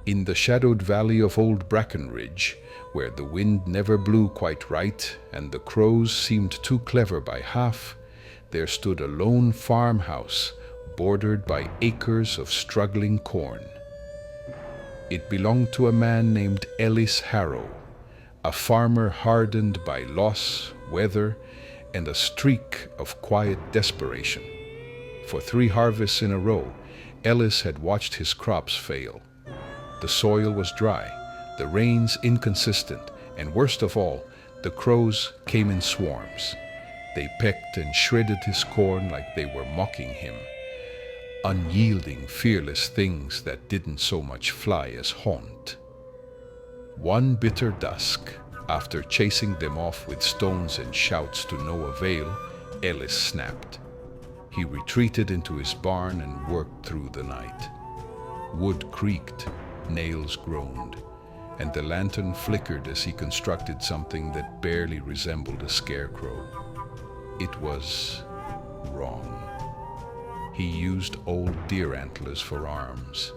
In the shadowed valley of old Brackenridge, where the wind never blew quite right and the crows seemed too clever by half, there stood a lone farmhouse bordered by acres of struggling corn. It belonged to a man named Ellis Harrow, a farmer hardened by loss, weather, and a streak of quiet desperation. For 3 harvests in a row, Ellis had watched his crops fail. The soil was dry, the rains inconsistent, and worst of all, the crows came in swarms. They pecked and shredded his corn like they were mocking him. Unyielding, fearless things that didn't so much fly as haunt. One bitter dusk, after chasing them off with stones and shouts to no avail, Ellis snapped. He retreated into his barn and worked through the night. Wood creaked, nails groaned, and the lantern flickered as he constructed something that barely resembled a scarecrow. It was wrong. He used old deer antlers for arms,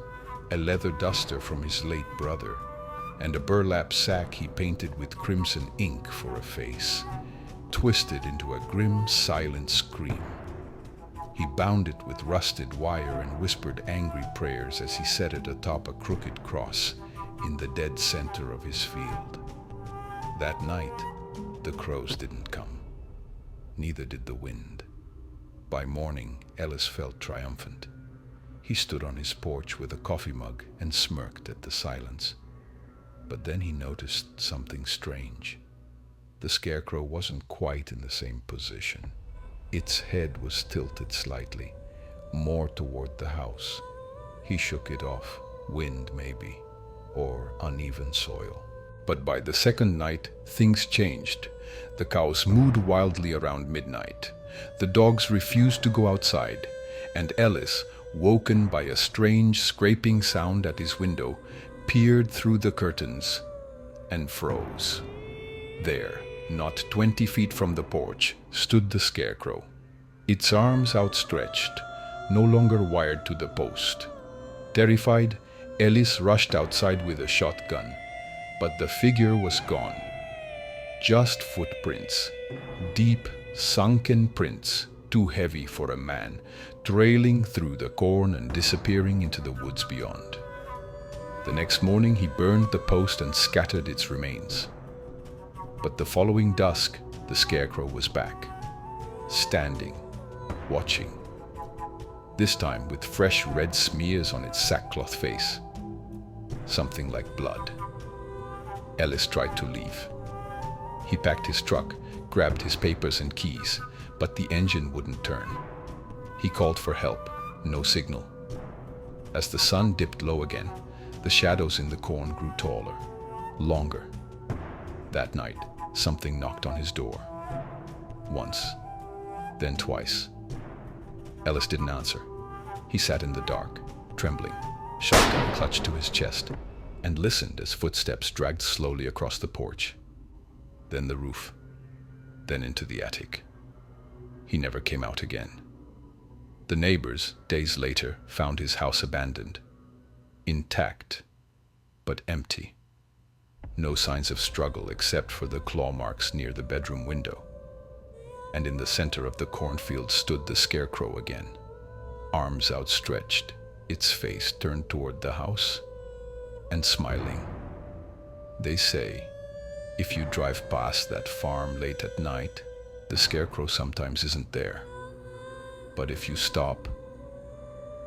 a leather duster from his late brother, and a burlap sack he painted with crimson ink for a face, twisted into a grim, silent scream. He bound it with rusted wire and whispered angry prayers as he set it atop a crooked cross in the dead center of his field. That night, the crows didn't come. Neither did the wind. By morning, Ellis felt triumphant. He stood on his porch with a coffee mug and smirked at the silence. But then he noticed something strange. The scarecrow wasn't quite in the same position. Its head was tilted slightly, more toward the house. He shook it off, wind maybe, or uneven soil. But by the second night, things changed. The cows mooed wildly around midnight. The dogs refused to go outside, and Ellis, woken by a strange scraping sound at his window, peered through the curtains and froze. There, not 20 feet from the porch, stood the scarecrow, its arms outstretched, no longer wired to the post. Terrified, Ellis rushed outside with a shotgun, but the figure was gone. Just footprints, deep, sunken prints, too heavy for a man, trailing through the corn and disappearing into the woods beyond. The next morning he burned the post and scattered its remains. But the following dusk, the scarecrow was back, standing, watching. This time with fresh red smears on its sackcloth face. Something like blood. Ellis tried to leave. He packed his truck, grabbed his papers and keys, but the engine wouldn't turn. He called for help, no signal. As the sun dipped low again, the shadows in the corn grew taller, longer. That night, something knocked on his door. Once, then twice. Ellis didn't answer. He sat in the dark, trembling, shotgun clutched to his chest, and listened as footsteps dragged slowly across the porch. Then the roof, then into the attic. He never came out again. The neighbors, days later, found his house abandoned, intact, but empty. No signs of struggle except for the claw marks near the bedroom window. And in the center of the cornfield stood the scarecrow again, arms outstretched, its face turned toward the house, and smiling. They say, if you drive past that farm late at night, the scarecrow sometimes isn't there. But if you stop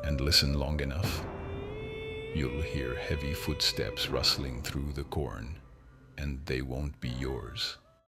and listen long enough, you'll hear heavy footsteps rustling through the corn, and they won't be yours.